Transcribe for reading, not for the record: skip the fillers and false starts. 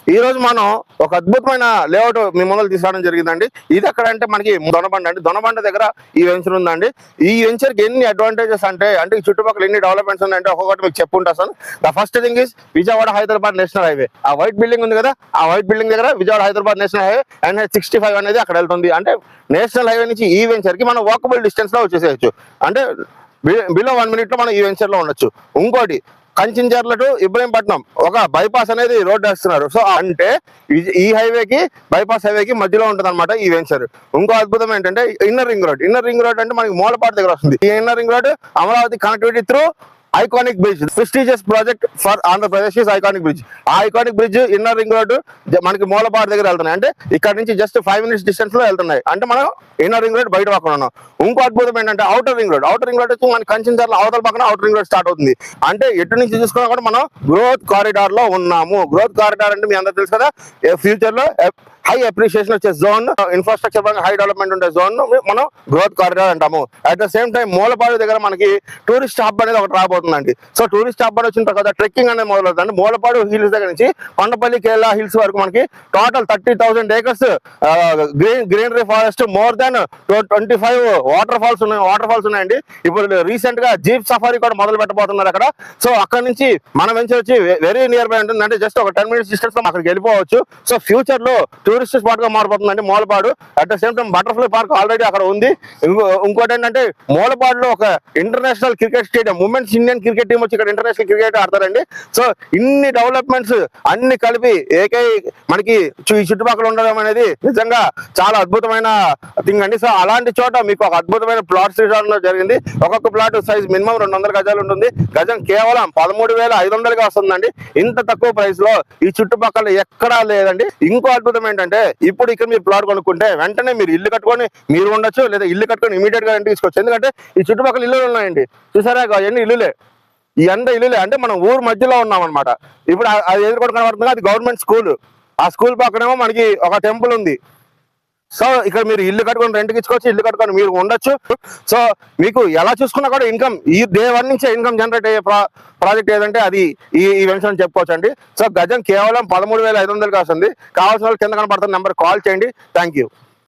ఈ రోజు మనం ఒక అద్భుతమైన లేఅవుట్ మీ ముందు తీసుకురావడం జరిగిందండి. ఇది ఎక్కడ అంటే మనకి దొనబండ అండి. దొనబండ దగ్గర ఈ వెంచర్ ఉందండి. ఈ వెంచర్ కి ఎన్ని అడ్వాంటేజెస్ అంటే ఈ చుట్టుపక్కల ఎన్ని డెవలప్మెంట్స్ ఉన్నాయంటే ఒక్కొక్కటి మీకు చెప్పుంటాను. The first thing is Vijayawada Hyderabad national highway. ఆ వైట్ బిల్డింగ్ ఉంది కదా, ఆ వైట్ బిల్డింగ్ దగ్గర Vijayawada Hyderabad national highway and 65 అనేది అక్కడ వెళ్తుంది. అంటే నేషనల్ హైవే నుంచి ఈ వెంచర్ కి మనం వాకబుల్ డిస్టెన్స్ లో వచ్చేసేయచ్చు. అంటే బిలో 1 minute లో మనం ఈ వెంచర్ లో ఉండొచ్చు. ఇంకోటి కంచిన్చర్ల టు ఇబ్రహీంపట్నం ఒక బైపాస్ అనేది రోడ్ వేస్తున్నారు. సో అంటే ఈ హైవేకి బైపాస్ హైవేకి మధ్యలో ఉంటుంది అనమాట ఈ వెంచర్. ఇంకో అద్భుతం ఏంటంటే inner ring road. Inner ring road అంటే మనకి మూలపాటు దగ్గర వస్తుంది. ఈ inner ring road Amaravati connectivity through iconic bridge, prestigious project for Andhra Pradesh is iconic bridge. ఆ iconic bridge inner ring road మనకి మూలపాటు దగ్గర వెళ్తున్నాయి. అంటే ఇక్కడ నుంచి జస్ట్ 5 minutes డిస్టెన్స్ లో వెళ్తున్నాయి. అంటే మనం ఇన్నర్ రింగ్ రోడ్ బయట పక్కన ఉన్నాం. ఇంకో అద్భుతం ఏంటంటే outer ring road. Outer ring road వచ్చి మన కంచిన్చర్ల అవతల పక్కన అవుటర్ రింగ్ రోడ్ స్టార్ట్ అవుతుంది. అంటే ఎటు నుంచి చూసుకున్నా కూడా మనం గ్రోత్ కారిడార్ లో ఉన్నాము. గ్రోత్ కారిడార్ అంటే మీ అందరూ తెలుసు కదా, ఫ్యూచర్ లో హై అప్రిషియేషన్ వచ్చే జోన్, ఇన్ఫ్రాస్ట్రక్చర్ పరంగా హై డెవలప్మెంట్ ఉండే జోన్ మనం గ్రోత్ కారిడార్ అంటాము. At the same time Mulapadu దగ్గర మనకి టూరిస్ట్ హబ్ అనేది ఒకటి రాబోతుందండి. సో టూరిస్ట్ హబ్ వచ్చిన తర్వాత ట్రెక్కింగ్ అనేది మొదలవుతుంది. మూలపాడు హిల్స్ దగ్గర నుంచి కొండపల్లి కేరళ హిల్స్ వరకు మనకి total 30,000 acres greenery forest, more than 25 waterfalls ఉన్నాయండి. ఇప్పుడు రీసెంట్ గా జీప్ సఫారీ కూడా మొదలు పెట్టబోతున్నారు అక్కడ. సో అక్కడ నుంచి మన వెంచర్ వచ్చి వెరీ నియర్ బై ఉంటుంది. అంటే జస్ట్ ఒక 10 minutes డిస్టెన్స్ లో అక్కడికి వెళ్ళిపోవచ్చు. సో ఫ్యూచర్ లో టూరిస్ట్ స్పాట్ గా మారిపోతుందండి Moolapadu. At the same time butterfly park already అక్కడ ఉంది. ఇంకోటి ఏంటంటే మూలపాడులో ఒక international cricket stadium, women's Indian cricket team వచ్చి ఇక్కడ ఇంటర్నేషనల్ క్రికెట్ ఆడతారండి. సో ఇన్ని డెవలప్మెంట్స్ అన్ని కలిపి మనకి ఈ చుట్టుపక్కల ఉండడం అనేది నిజంగా చాలా అద్భుతమైన థింగ్ అండి. సో అలాంటి చోట మీకు ఒక అద్భుతమైన ప్లాట్ శ్రీకారం జరిగింది. ఒక్కొక్క ప్లాట్ సైజ్ మినిమం 200 గజాలు ఉంటుంది. గజం కేవలం 13,500గా వస్తుందండి. ఇంత తక్కువ ప్రైస్ లో ఈ చుట్టుపక్కల ఎక్కడా లేదండి. ఇంకో అద్భుతం ఏంటంటే ఇప్పుడు ఇక్కడ మీరు ప్లాట్ కొనుక్కుంటే వెంటనే మీరు ఇల్లు కట్టుకొని మీరు ఉండొచ్చు, లేదా ఇల్లు కట్టుకొని ఇమీడియట్ గా ఇంటికి తీసుకోవచ్చు. ఎందుకంటే ఈ చుట్టుపక్కల ఇల్లులు ఉన్నాయండి. చూసారా, అవన్నీ ఇల్లులే, ఈ ఇల్లులే. అంటే మనం ఊరు మధ్యలో ఉన్నాం అనమాట. ఇప్పుడు అది ఎదుర్కొని కనబడుతుంది, అది గవర్నమెంట్ స్కూల్. ఆ స్కూల్ పక్కనేమో మనకి ఒక టెంపుల్ ఉంది. సో ఇక్కడ మీరు ఇల్లు కట్టుకొని రెంట్కి ఇచ్చుకోవచ్చు, ఇల్లు కట్టుకొని మీరు ఉండొచ్చు. సో మీకు ఎలా చూసుకున్నా కూడా ఇన్కమ్ ఈ డే 1 నుంచే ఇన్కమ్ జనరేట్ అయ్యే ప్రాజెక్ట్ ఏదంటే అది ఈ వెంచర్ అని చెప్పుకోవచ్చు అండి. సో గజం కేవలం 13,500గా వస్తుంది. కావాల్సిన వాళ్ళు కింద కనబడుతున్న నెంబర్ కాల్ చేయండి. Thank you.